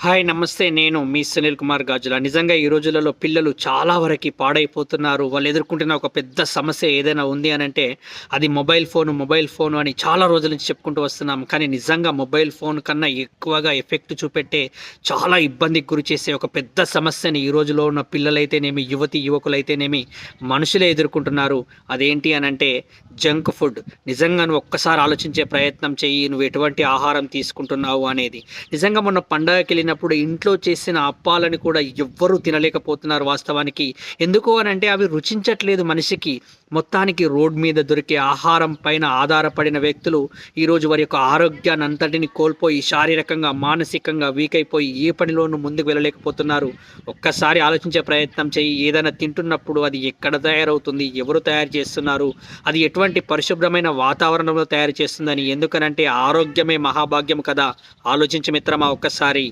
Hi నమస్తే. నేను మీ సునీల్ కుమార్ గాజుల. నిజంగా ఈ రోజులలో పిల్లలు చాలా వరకి పాడైపోతున్నారు. వాళ్ళు ఎదుర్కొంటున్న ఒక పెద్ద సమస్య ఏదైనా ఉంది అనంటే అది మొబైల్ ఫోను అని చాలా రోజుల నుంచి చెప్పుకుంటూ వస్తున్నాం. కానీ నిజంగా మొబైల్ ఫోన్ కన్నా ఎక్కువగా ఎఫెక్ట్ చూపెట్టే చాలా ఇబ్బందికి గురి చేసే ఒక పెద్ద సమస్యని ఈ రోజులో ఉన్న పిల్లలైతేనేమి, యువకులైతేనేమి మనుషులే ఎదుర్కొంటున్నారు. అదేంటి అనంటే జంక్ ఫుడ్. నిజంగా నువ్వు ఒక్కసారి ఆలోచించే ప్రయత్నం చెయ్యి. నువ్వు ఎటువంటి ఆహారం తీసుకుంటున్నావు అనేది. నిజంగా మొన్న పండగకెళ్ళినప్పుడు ఇంట్లో చేసిన అప్పాలని కూడా ఎవ్వరూ తినలేకపోతున్నారు వాస్తవానికి. ఎందుకు అనంటే అవి రుచించట్లేదు మనిషికి. మొత్తానికి రోడ్ మీద దొరికే ఆహారం పైన ఆధారపడిన వ్యక్తులు ఈరోజు వారి యొక్క ఆరోగ్యాన్నంతటిని కోల్పోయి శారీరకంగా, మానసికంగా వీక్ అయిపోయి ఏ పనిలోనూ ముందుకు వెళ్ళలేకపోతున్నారు. ఒక్కసారి ఆలోచించే ప్రయత్నం చెయ్యి. ఏదైనా తింటున్నప్పుడు అది ఎక్కడ తయారవుతుంది? ఎవరు తయారు చేస్తున్నారు? అది ఎటువంటి పరిశుభ్రమైన వాతావరణంలో తయారు చేస్తుందని. ఎందుకనంటే ఆరోగ్యమే మహాభాగ్యం కదా! ఆలోచించు మిత్రమా ఒక్కసారి.